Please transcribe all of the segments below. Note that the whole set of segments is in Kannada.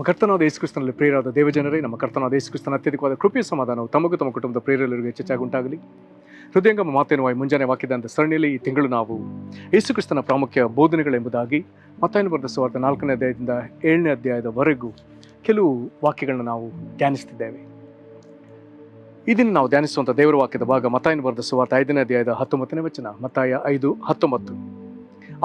ಕರ್ತನಾದ ಯೇಸು ಕ್ರಿಸ್ತನಲ್ಲಿ ಪ್ರಿಯರಾದ ದೇವಜನರೇ, ನಮ್ಮ ಕರ್ತನಾದ ಯೇಸು ಕ್ರಿಸ್ತನ ಅತ್ಯಧಿಕವಾದ ಕೃಪೆಯ ಸಮಾಧಾನವು ತಮಗೂ ತಮ್ಮ ಕುಟುಂಬದ ಪ್ರಿಯರೆಲ್ಲರಿಗೂ ಹೆಚ್ಚಾಗಿ ಉಂಟಾಗಲಿ. ಹೃದಯಂಗಮ ಮಾತೇನುವಾಯಿ ಮುಂಜಾನೆ ವಾಕ್ಯದಂತ ಸರಣಿಯಲ್ಲಿ ಈ ತಿಂಗಳು ನಾವು ಯೇಸು ಕ್ರಿಸ್ತನ ಪ್ರಾಮುಖ್ಯ ಬೋಧನೆಗಳೆಂಬುದಾಗಿ ಮತ್ತಾಯನು ಬರೆದ ಸುವಾರ್ತೆ 4ನೇ ಅಧ್ಯಾಯದಿಂದ 7ನೇ ಅಧ್ಯಾಯದವರೆಗೂ ಕೆಲವು ವಾಕ್ಯಗಳನ್ನ ನಾವು ಧ್ಯಾನಿಸ್ತಿದ್ದೇವೆ. ಇದನ್ನು ನಾವು ಧ್ಯಾನಿಸುವಂಥ ದೇವರ ವಾಕ್ಯದ ಭಾಗ ಮತ್ತಾಯನು ಬರೆದ ಸುವಾರ್ತೆ 5ನೇ ಅಧ್ಯಾಯದ 19ನೇ ವಚನ. ಮತ್ತಾಯ 5:19.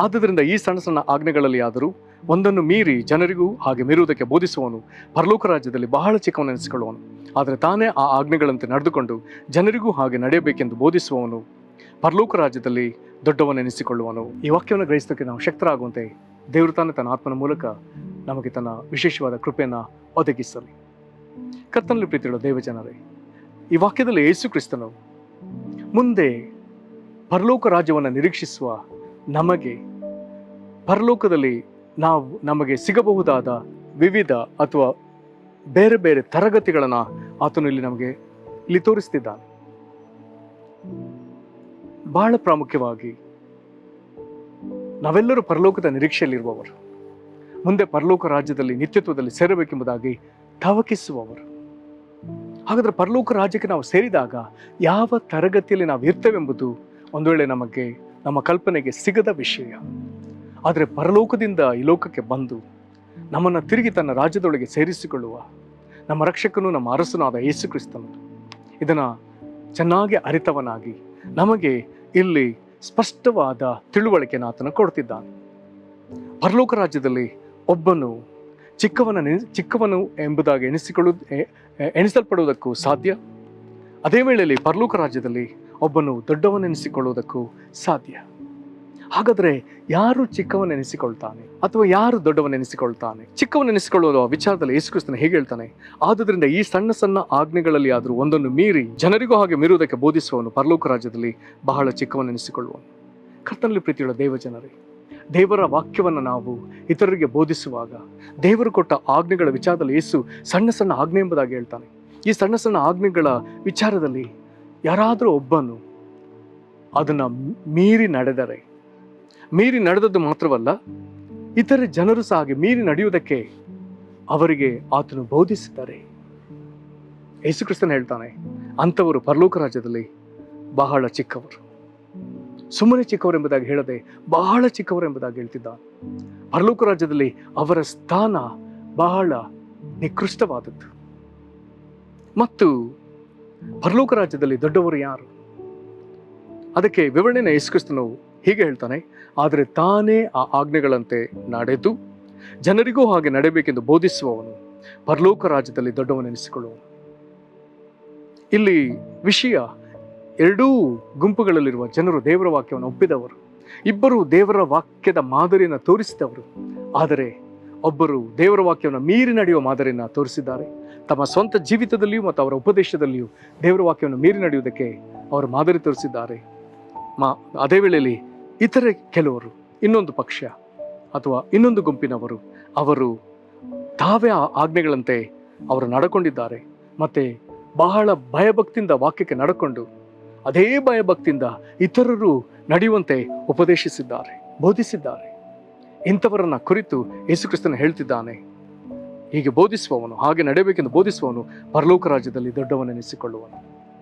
ಆದ್ದರಿಂದ ಈ ಸಣ್ಣ ಸಣ್ಣ ಆಜ್ಞೆಗಳಲ್ಲಿ ಆದರೂ ಒಂದನ್ನು ಮೀರಿ ಜನರಿಗೂ ಹಾಗೆ ಮೀರುವುದಕ್ಕೆ ಬೋಧಿಸುವವನು ಪರಲೋಕ ರಾಜ್ಯದಲ್ಲಿ ಬಹಳ ಚಿಕ್ಕವನೆನಿಸಿಕೊಳ್ಳುವನು. ಆದರೆ ತಾನೇ ಆ ಆಜ್ಞೆಗಳಂತೆ ನಡೆದುಕೊಂಡು ಜನರಿಗೂ ಹಾಗೆ ನಡೆಯಬೇಕೆಂದು ಬೋಧಿಸುವವನು ಪರಲೋಕ ರಾಜ್ಯದಲ್ಲಿ ದೊಡ್ಡವನೆನಿಸಿಕೊಳ್ಳುವನು. ಈ ವಾಕ್ಯವನ್ನು ಗ್ರಹಿಸೋಕ್ಕೆ ನಾವು ಶಕ್ತರಾಗುವಂತೆ ದೇವರು ತಾನೇ ತನ್ನ ಆತ್ಮನ ಮೂಲಕ ನಮಗೆ ತನ್ನ ವಿಶೇಷವಾದ ಕೃಪೆಯನ್ನು ಒದಗಿಸಲಿ. ಕರ್ತನಲ್ಲಿ ಪ್ರೀತಿಯುಳ್ಳ ದೇವಜನರೇ, ಈ ವಾಕ್ಯದಲ್ಲಿ ಯೇಸು ಕ್ರಿಸ್ತನು ಮುಂದೆ ಪರಲೋಕ ರಾಜ್ಯವನ್ನು ನಿರೀಕ್ಷಿಸುವ ನಮಗೆ ಪರಲೋಕದಲ್ಲಿ ನಮಗೆ ಸಿಗಬಹುದಾದ ವಿವಿಧ ಅಥವಾ ಬೇರೆ ಬೇರೆ ತರಗತಿಗಳನ್ನು ಆತನು ಇಲ್ಲಿ ತೋರಿಸ್ತಿದ್ದಾನೆ. ಬಹಳ ಪ್ರಾಮುಖ್ಯವಾಗಿ ನಾವೆಲ್ಲರೂ ಪರಲೋಕದ ನಿರೀಕ್ಷೆಯಲ್ಲಿರುವವರು, ಮುಂದೆ ಪರಲೋಕ ರಾಜ್ಯದಲ್ಲಿ ನಿತ್ಯತ್ವದಲ್ಲಿ ಸೇರಬೇಕೆಂಬುದಾಗಿ ತವಕಿಸುವವರು. ಹಾಗಾದರೆ ಪರಲೋಕ ರಾಜ್ಯಕ್ಕೆ ನಾವು ಸೇರಿದಾಗ ಯಾವ ತರಗತಿಯಲ್ಲಿ ನಾವು ಇರ್ತೇವೆಂಬುದು ಒಂದು ವೇಳೆ ನಮಗೆ ನಮ್ಮ ಕಲ್ಪನೆಗೆ ಸಿಗದ ವಿಷಯ. ಆದರೆ ಪರಲೋಕದಿಂದ ಈ ಲೋಕಕ್ಕೆ ಬಂದು ನಮ್ಮನ್ನು ತಿರುಗಿ ತನ್ನ ರಾಜ್ಯದೊಳಗೆ ಸೇರಿಸಿಕೊಳ್ಳುವ ನಮ್ಮ ರಕ್ಷಕನು, ನಮ್ಮ ಅರಸನಾದ ಯೇಸು ಕ್ರಿಸ್ತನು ಇದನ್ನು ಚೆನ್ನಾಗಿ ಅರಿತವನಾಗಿ ನಮಗೆ ಇಲ್ಲಿ ಸ್ಪಷ್ಟವಾದ ತಿಳುವಳಿಕೆಯನ್ನು ಆತನು ಕೊಡ್ತಿದ್ದಾನೆ. ಪರಲೋಕ ರಾಜ್ಯದಲ್ಲಿ ಒಬ್ಬನು ಚಿಕ್ಕವನು ಎಂಬುದಾಗಿ ಎಣಿಸಲ್ಪಡುವುದಕ್ಕೂ ಸಾಧ್ಯ. ಅದೇ ವೇಳೆಯಲ್ಲಿ ಪರಲೋಕ ರಾಜ್ಯದಲ್ಲಿ ಒಬ್ಬನು ದೊಡ್ಡವನೆನಿಸಿಕೊಳ್ಳುವುದಕ್ಕೂ ಸಾಧ್ಯ. ಹಾಗಾದರೆ ಯಾರು ಚಿಕ್ಕವನೆನಿಸಿಕೊಳ್ತಾನೆ ಅಥವಾ ಯಾರು ದೊಡ್ಡವನೆನಿಸಿಕೊಳ್ತಾನೆ? ಚಿಕ್ಕವನೆನಿಸಿಕೊಳ್ಳುವ ವಿಚಾರದಲ್ಲಿ ಯೇಸು ಕ್ರಿಸ್ತನು ಹೇಗೆ ಹೇಳ್ತಾನೆ? ಆದುದರಿಂದ ಈ ಸಣ್ಣ ಸಣ್ಣ ಆಜ್ಞೆಗಳಲ್ಲಿ ಆದರೂ ಒಂದನ್ನು ಮೀರಿ ಜನರಿಗೂ ಹಾಗೆ ಮೀರುವುದಕ್ಕೆ ಬೋಧಿಸುವವನು ಪರಲೋಕ ರಾಜ್ಯದಲ್ಲಿ ಬಹಳ ಚಿಕ್ಕವನೆನಿಸಿಕೊಳ್ಳುವನು. ಕರ್ತನಲ್ಲಿ ಪ್ರೀತಿಯುಳ್ಳ ದೇವಜನರೇ, ದೇವರ ವಾಕ್ಯವನ್ನು ನಾವು ಇತರರಿಗೆ ಬೋಧಿಸುವಾಗ ದೇವರು ಕೊಟ್ಟ ಆಜ್ಞೆಗಳ ವಿಚಾರದಲ್ಲಿ ಯೇಸು ಸಣ್ಣ ಸಣ್ಣ ಆಜ್ಞೆ ಎಂಬುದಾಗಿ ಹೇಳ್ತಾನೆ. ಈ ಸಣ್ಣ ಸಣ್ಣ ಆಜ್ಞೆಗಳ ವಿಚಾರದಲ್ಲಿ ಯಾರಾದರೂ ಒಬ್ಬನು ಅದನ್ನು ಮೀರಿ ನಡೆದದ್ದು ಮಾತ್ರವಲ್ಲ, ಇತರ ಜನರು ಸಹ ಹಾಗೆ ಮೀರಿ ನಡೆಯುವುದಕ್ಕೆ ಅವರಿಗೆ ಆತನು ಬೋಧಿಸಿದ್ದಾರೆ. ಯೇಸು ಕ್ರಿಸ್ತನು ಹೇಳ್ತಾನೆ, ಅಂಥವರು ಪರಲೋಕ ರಾಜ್ಯದಲ್ಲಿ ಬಹಳ ಚಿಕ್ಕವರು. ಸುಮ್ಮನೆ ಚಿಕ್ಕವರು ಎಂಬುದಾಗಿ ಹೇಳದೆ ಬಹಳ ಚಿಕ್ಕವರು ಎಂಬುದಾಗಿ ಹೇಳ್ತಿದ್ದಾನೆ. ಪರಲೋಕ ರಾಜ್ಯದಲ್ಲಿ ಅವರ ಸ್ಥಾನ ಬಹಳ ನಿಕೃಷ್ಟವಾದದ್ದು. ಮತ್ತು ಪರಲೋಕ ರಾಜ್ಯದಲ್ಲಿ ದೊಡ್ಡವರು ಯಾರು? ಅದಕ್ಕೆ ವಿವರಣೆನ ಯೇಸು ಕ್ರಿಸ್ತನು ಹೀಗೆ ಹೇಳ್ತಾನೆ, ಆದರೆ ತಾನೇ ಆ ಆಜ್ಞೆಗಳಂತೆ ನಡೆದು ಜನರಿಗೂ ಹಾಗೆ ನಡೆಯಬೇಕೆಂದು ಬೋಧಿಸುವವನು ಪರಲೋಕ ರಾಜ್ಯದಲ್ಲಿ ದೊಡ್ಡವನೆನಿಸಿಕೊಳ್ಳುವನು. ಇಲ್ಲಿ ವಿಷಯ, ಎರಡೂ ಗುಂಪುಗಳಲ್ಲಿರುವ ಜನರು ದೇವರ ವಾಕ್ಯವನ್ನು ಒಪ್ಪಿದವರು, ಇಬ್ಬರು ದೇವರ ವಾಕ್ಯದ ಮಾದರಿಯನ್ನು ತೋರಿಸಿದವರು. ಆದರೆ ಒಬ್ಬರು ದೇವರ ವಾಕ್ಯವನ್ನು ಮೀರಿ ನಡೆಯುವ ಮಾದರಿಯನ್ನು ತೋರಿಸಿದ್ದಾರೆ. ತಮ್ಮ ಸ್ವಂತ ಜೀವಿತದಲ್ಲಿಯೂ ಮತ್ತು ಅವರ ಉಪದೇಶದಲ್ಲಿಯೂ ದೇವರ ವಾಕ್ಯವನ್ನು ಮೀರಿ ನಡೆಯುವುದಕ್ಕೆ ಅವರು ಮಾದರಿ ತೋರಿಸಿದ್ದಾರೆ. ಅದೇ ವೇಳೆಯಲ್ಲಿ ಇತರೆ ಕೆಲವರು, ಇನ್ನೊಂದು ಪಕ್ಷ ಅಥವಾ ಇನ್ನೊಂದು ಗುಂಪಿನವರು, ಅವರು ತಾವೇ ಆ ಆಜ್ಞೆಗಳಂತೆ ಅವರು ನಡ್ಕೊಂಡಿದ್ದಾರೆ. ಮತ್ತೆ ಬಹಳ ಭಯಭಕ್ತಿಯಿಂದ ವಾಕ್ಯಕ್ಕೆ ನಡ್ಕೊಂಡು ಅದೇ ಭಯಭಕ್ತಿಯಿಂದ ಇತರರು ನಡೆಯುವಂತೆ ಉಪದೇಶಿಸಿದ್ದಾರೆ, ಬೋಧಿಸಿದ್ದಾರೆ. ಇಂಥವರನ್ನ ಕುರಿತು ಯೇಸು ಕ್ರಿಸ್ತನು ಹೇಳ್ತಿದ್ದಾನೆ, ಹೀಗೆ ಬೋಧಿಸುವವನು, ಹಾಗೆ ನಡೆಯಬೇಕೆಂದು ಬೋಧಿಸುವವನು ಪರಲೋಕ ರಾಜ್ಯದಲ್ಲಿ ದೊಡ್ಡವನೆನಿಸಿಕೊಳ್ಳುವನು.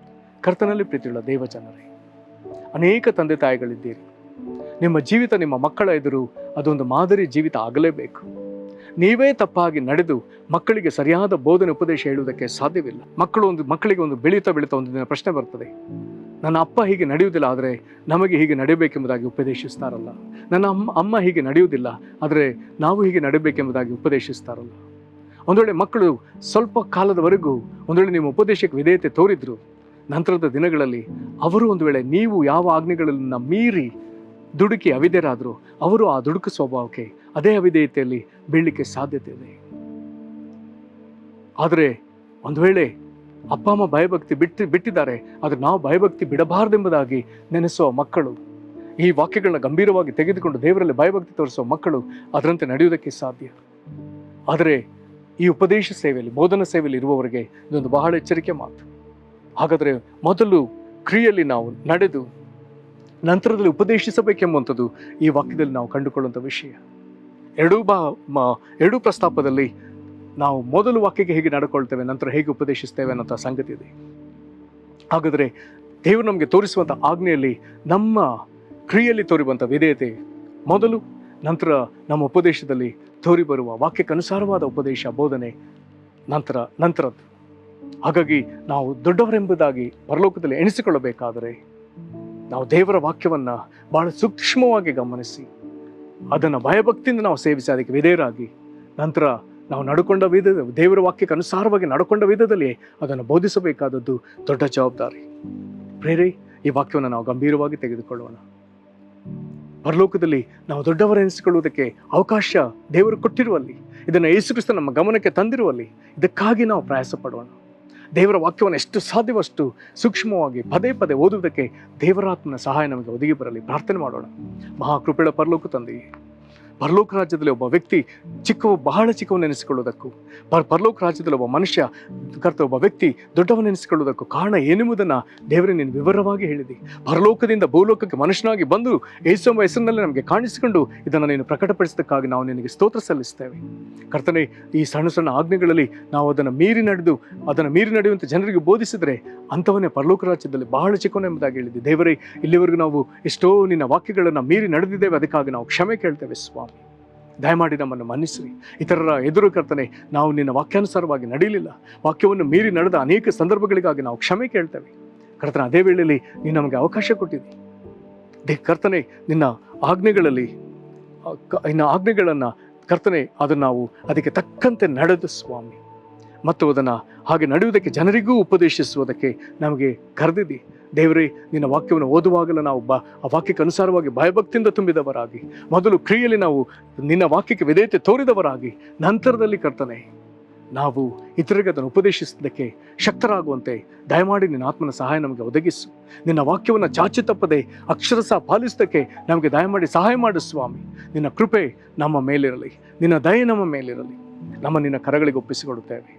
ಕರ್ತನಲ್ಲಿ ಪ್ರೀತಿಯುಳ್ಳ ದೇವಜನರೇ, ಅನೇಕ ತಂದೆ ತಾಯಿಗಳಿದ್ದೀರಿ. ನಿಮ್ಮ ಜೀವಿತ ನಿಮ್ಮ ಮಕ್ಕಳ ಎದುರು ಅದೊಂದು ಮಾದರಿ ಜೀವಿತ ಆಗಲೇಬೇಕು. ನೀವೇ ತಪ್ಪಾಗಿ ನಡೆದು ಮಕ್ಕಳಿಗೆ ಸರಿಯಾದ ಬೋಧನೆ ಉಪದೇಶ ಹೇಳುವುದಕ್ಕೆ ಸಾಧ್ಯವಿಲ್ಲ. ಮಕ್ಕಳಿಗೆ ಒಂದು ಬೆಳೀತಾ ಒಂದು ದಿನ ಪ್ರಶ್ನೆ ಬರ್ತದೆ, ನನ್ನ ಅಪ್ಪ ಹೀಗೆ ನಡೆಯುವುದಿಲ್ಲ, ಆದರೆ ನಮಗೆ ಹೀಗೆ ನಡೆಯಬೇಕೆಂಬುದಾಗಿ ಉಪದೇಶಿಸ್ತಾರಲ್ಲ. ನನ್ನ ಅಮ್ಮ ಹೀಗೆ ನಡೆಯುವುದಿಲ್ಲ, ಆದರೆ ನಾವು ಹೀಗೆ ನಡೆಯಬೇಕೆಂಬುದಾಗಿ ಉಪದೇಶಿಸ್ತಾರಲ್ಲ. ಒಂದು ವೇಳೆ ಮಕ್ಕಳು ಸ್ವಲ್ಪ ಕಾಲದವರೆಗೂ ಒಂದು ವೇಳೆ ನಿಮ್ಮ ಉಪದೇಶಕ್ಕೆ ವಿಧೇಯತೆ ತೋರಿದ್ರು, ನಂತರದ ದಿನಗಳಲ್ಲಿ ಅವರು ಒಂದು ವೇಳೆ ನೀವು ಯಾವ ಆಜ್ಞೆಗಳನ್ನ ಮೀರಿ ದುಡುಕಿ ಅವಿಧೇಯರಾದರೂ ಅವರು ಆ ದುಡುಕು ಸ್ವಭಾವಕ್ಕೆ, ಅದೇ ಅವಿಧೇಯತೆಯಲ್ಲಿ ಬೀಳಲಿಕ್ಕೆ ಸಾಧ್ಯತೆ ಇದೆ. ಆದರೆ ಒಂದು ವೇಳೆ ಅಪ್ಪ ಅಮ್ಮ ಭಯಭಕ್ತಿ ಬಿಟ್ಟಿದ್ದಾರೆ, ಆದರೆ ನಾವು ಭಯಭಕ್ತಿ ಬಿಡಬಾರ್ದೆಂಬುದಾಗಿ ನೆನೆಸುವ ಮಕ್ಕಳು, ಈ ವಾಕ್ಯಗಳನ್ನ ಗಂಭೀರವಾಗಿ ತೆಗೆದುಕೊಂಡು ದೇವರಲ್ಲಿ ಭಯಭಕ್ತಿ ತೋರಿಸುವ ಮಕ್ಕಳು ಅದರಂತೆ ನಡೆಯುವುದಕ್ಕೆ ಸಾಧ್ಯ. ಆದರೆ ಈ ಉಪದೇಶ ಸೇವೆಯಲ್ಲಿ, ಬೋಧನಾ ಸೇವೆಯಲ್ಲಿ ಇರುವವರಿಗೆ ಇದೊಂದು ಬಹಳ ಎಚ್ಚರಿಕೆ ಮಾತು. ಹಾಗಾದರೆ ಮೊದಲು ಕ್ರಿಯೆಯಲ್ಲಿ ನಾವು ನಡೆದು ನಂತರದಲ್ಲಿ ಉಪದೇಶಿಸಬೇಕೆಂಬುವಂಥದ್ದು ಈ ವಾಕ್ಯದಲ್ಲಿ ನಾವು ಕಂಡುಕೊಳ್ಳುವಂಥ ವಿಷಯ. ಎರಡೂ ಪ್ರಸ್ತಾಪದಲ್ಲಿ ನಾವು ಮೊದಲು ವಾಕ್ಯಕ್ಕೆ ಹೇಗೆ ನಡ್ಕೊಳ್ತೇವೆ, ನಂತರ ಹೇಗೆ ಉಪದೇಶಿಸ್ತೇವೆ ಅನ್ನೋಂಥ ಸಂಗತಿ ಇದೆ. ಹಾಗಾದರೆ ದೇವರು ನಮಗೆ ತೋರಿಸುವಂಥ ಆಜ್ಞೆಯಲ್ಲಿ ನಮ್ಮ ಕ್ರಿಯೆಯಲ್ಲಿ ತೋರಿರುವಂಥ ವಿಧೇಯತೆ ಮೊದಲು, ನಂತರ ನಮ್ಮ ಉಪದೇಶದಲ್ಲಿ ತೋರಿ ಬರುವ ವಾಕ್ಯಕ್ಕನುಸಾರವಾದ ಉಪದೇಶ ಬೋಧನೆ ನಂತರದ್ದು. ಹಾಗಾಗಿ ನಾವು ದೊಡ್ಡವರೆಂಬುದಾಗಿ ಪರಲೋಕದಲ್ಲಿ ಎಣಿಸಿಕೊಳ್ಳಬೇಕಾದರೆ ನಾವು ದೇವರ ವಾಕ್ಯವನ್ನು ಬಹಳ ಸೂಕ್ಷ್ಮವಾಗಿ ಗಮನಿಸಿ ಅದನ್ನು ಭಯಭಕ್ತಿಯಿಂದ ನಾವು ಸೇವಿಸಿ ಅದಕ್ಕೆ ವಿಧೇಯರಾಗಿ ನಂತರ ನಾವು ನಡ್ಕೊಂಡ ದೇವರ ವಾಕ್ಯಕ್ಕೆ ಅನುಸಾರವಾಗಿ ನಡ್ಕೊಂಡ ವಿಧದಲ್ಲಿ ಅದನ್ನು ಬೋಧಿಸಬೇಕಾದದ್ದು ದೊಡ್ಡ ಜವಾಬ್ದಾರಿ. ಪ್ರೇರೆ, ಈ ವಾಕ್ಯವನ್ನು ನಾವು ಗಂಭೀರವಾಗಿ ತೆಗೆದುಕೊಳ್ಳೋಣ. ಪರಲೋಕದಲ್ಲಿ ನಾವು ದೊಡ್ಡವರೆನಿಸಿಕೊಳ್ಳುವುದಕ್ಕೆ ಅವಕಾಶ ದೇವರು ಕೊಟ್ಟಿರುವಲ್ಲಿ, ಇದನ್ನು ಯೇಸು ಕ್ರಿಸ್ತ ನಮ್ಮ ಗಮನಕ್ಕೆ ತಂದಿರುವಲ್ಲಿ, ಇದಕ್ಕಾಗಿ ನಾವು ಪ್ರಯಾಸ ಪಡೋಣ. ದೇವರ ವಾಕ್ಯವನ್ನು ಎಷ್ಟು ಸಾಧ್ಯವಷ್ಟು ಸೂಕ್ಷ್ಮವಾಗಿ ಪದೇ ಪದೇ ಓದುವುದಕ್ಕೆ ದೇವರಾತ್ಮನ ಸಹಾಯ ನಮಗೆ ಒದಗಿ ಬರಲಿ. ಪ್ರಾರ್ಥನೆ ಮಾಡೋಣ. ಮಹಾಕೃಪೆಯ ಪರಲೋಕ ತಂದೆಯೇ, ಪರಲೋಕ ರಾಜ್ಯದಲ್ಲಿ ಒಬ್ಬ ವ್ಯಕ್ತಿ ಬಹಳ ಚಿಕ್ಕವನೆನಿಸಿಕೊಳ್ಳುವುದಕ್ಕೂ ಪರಲೋಕ ರಾಜ್ಯದಲ್ಲಿ ಒಬ್ಬ ಮನುಷ್ಯ ಒಬ್ಬ ವ್ಯಕ್ತಿ ದೊಡ್ಡವನೆನಿಸಿಕೊಳ್ಳುವುದಕ್ಕೂ ಕಾರಣ ಏನೆಂಬುದನ್ನು ದೇವರೇ ನೀನು ವಿವರವಾಗಿ ಹೇಳಿದೆ. ಪರಲೋಕದಿಂದ ಭೂಲೋಕಕ್ಕೆ ಮನುಷ್ಯನಾಗಿ ಬಂದು ಯೇಸುವ ಹೆಸರಿನಲ್ಲಿ ನಮಗೆ ಕಾಣಿಸಿಕೊಂಡು ಇದನ್ನು ನೀನು ಪ್ರಕಟಪಡಿಸಿದ್ದಕ್ಕಾಗಿ ನಾವು ನಿನಗೆ ಸ್ತೋತ್ರ ಸಲ್ಲಿಸ್ತೇವೆ. ಕರ್ತನೇ, ಈ ಸಣ್ಣ ಸಣ್ಣ ಆಜ್ಞೆಗಳಲ್ಲಿ ನಾವು ಅದನ್ನು ಮೀರಿ ನಡೆಯುವಂಥ ಜನರಿಗೆ ಬೋಧಿಸಿದರೆ ಅಂಥವನ್ನೇ ಪರಲೋಕ ರಾಜ್ಯದಲ್ಲಿ ಬಹಳ ಚಿಕ್ಕವನೆಂಬುದಾಗಿ ಹೇಳಿದೆ. ದೇವರೇ, ಇಲ್ಲಿವರೆಗೂ ನಾವು ಎಷ್ಟೋ ನಿನ್ನ ವಾಕ್ಯಗಳನ್ನು ಮೀರಿ ನಡೆದಿದ್ದೇವೆ, ಅದಕ್ಕಾಗಿ ನಾವು ಕ್ಷಮೆ ಕೇಳ್ತೇವೆ ಸ್ವಾಮಿ. ದಯಮಾಡಿ ನಮ್ಮನ್ನು ಮನ್ನಿಸ್ರಿ. ಇತರರ ಎದುರು ಕರ್ತನೆ, ನಾವು ನಿನ್ನ ವಾಕ್ಯಾನುಸಾರವಾಗಿ ನಡೆಯಲಿಲ್ಲ, ವಾಕ್ಯವನ್ನು ಮೀರಿ ನಡೆದ ಅನೇಕ ಸಂದರ್ಭಗಳಿಗಾಗಿ ನಾವು ಕ್ಷಮೆ ಕೇಳ್ತೇವೆ ಕರ್ತನೆ. ಅದೇ ವೇಳೆಯಲ್ಲಿ ನೀನು ನಮಗೆ ಅವಕಾಶ ಕೊಟ್ಟಿದ್ದಿ ಕರ್ತನೆ. ನಿನ್ನ ಆಜ್ಞೆಗಳನ್ನು ಕರ್ತನೆ, ಅದನ್ನು ನಾವು ಅದಕ್ಕೆ ತಕ್ಕಂತೆ ನಡೆದು ಸ್ವಾಮಿ, ಮತ್ತು ಅದನ್ನು ಹಾಗೆ ನಡೆಯುವುದಕ್ಕೆ ಜನರಿಗೂ ಉಪದೇಶಿಸುವುದಕ್ಕೆ ನಮಗೆ ಕರೆದಿದ್ದಿ ದೇವರೇ. ನಿನ್ನ ವಾಕ್ಯವನ್ನು ಓದುವಾಗಲೂ ನಾವು ಆ ವಾಕ್ಯಕ್ಕೆ ಅನುಸಾರವಾಗಿ ಭಯಭಕ್ತಿಯಿಂದ ತುಂಬಿದವರಾಗಿ, ಮೊದಲು ಕ್ರಿಯೆಯಲ್ಲಿ ನಾವು ನಿನ್ನ ವಾಕ್ಯಕ್ಕೆ ವಿಧೇಯತೆ ತೋರಿದವರಾಗಿ, ನಂತರದಲ್ಲಿ ಕರ್ತನೆ ನಾವು ಇತರರಿಗೆ ಅದನ್ನು ಉಪದೇಶಿಸೋದಕ್ಕೆ ಶಕ್ತರಾಗುವಂತೆ ದಯಮಾಡಿ ನಿನ್ನ ಆತ್ಮನ ಸಹಾಯ ನಮಗೆ ಒದಗಿಸು. ನಿನ್ನ ವಾಕ್ಯವನ್ನು ಚಾಚು ತಪ್ಪದೆ ಅಕ್ಷರಶಃ ಪಾಲಿಸೋದಕ್ಕೆ ನಮಗೆ ದಯಮಾಡಿ ಸಹಾಯ ಮಾಡು ಸ್ವಾಮಿ. ನಿನ್ನ ಕೃಪೆ ನಮ್ಮ ಮೇಲಿರಲಿ, ನಿನ್ನ ದಯೆ ನಮ್ಮ ಮೇಲಿರಲಿ. ನಿನ್ನ ಕರಗಳಿಗೆ ಒಪ್ಪಿಸಿಕೊಡುತ್ತೇವೆ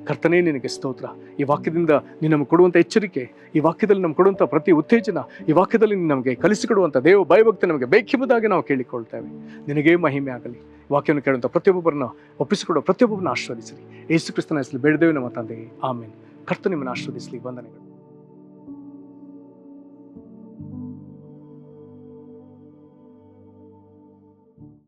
ಕರ್ತನೇ. ನಿನಗೆ ಸ್ತೋತ್ರ. ಈ ವಾಕ್ಯದಿಂದ ನೀನು ನಮಗೆ ಕೊಡುವಂಥ ಎಚ್ಚರಿಕೆ, ಈ ವಾಕ್ಯದಲ್ಲಿ ನಮ್ಗೆ ಕೊಡುವಂಥ ಪ್ರತಿ ಉತ್ತೇಜನ, ಈ ವಾಕ್ಯದಲ್ಲಿ ನೀನು ನಮಗೆ ಕಲಿಸಿಕೊಡುವಂಥ ದೇವ ಭಯಭಕ್ತಿ ನಮಗೆ ಬೇಕೆಂಬುದಾಗಿ ನಾವು ಕೇಳಿಕೊಳ್ತೇವೆ. ನಿನಗೇ ಮಹಿಮೆ ಆಗಲಿ. ವಾಕ್ಯವನ್ನು ಕೇಳುವಂಥ ಪ್ರತಿಯೊಬ್ಬರನ್ನ ಒಪ್ಪಿಸಿಕೊಡುವ ಪ್ರತಿಯೊಬ್ಬರನ್ನ ಆಶೀರ್ವದಿಸಲಿ. ಯೇಸು ಕ್ರಿಸ್ತನ ಹೆಸರಲ್ಲಿ ಬೇಡಿದ್ದೇವೆ ನಮ್ಮ ತಂದೆಯೇ, ಆಮೇನ್. ಕರ್ತನು ನಿಮ್ಮನ್ನು ಆಶೀರ್ವದಿಸಲಿ. ವಂದನೆಗಳು.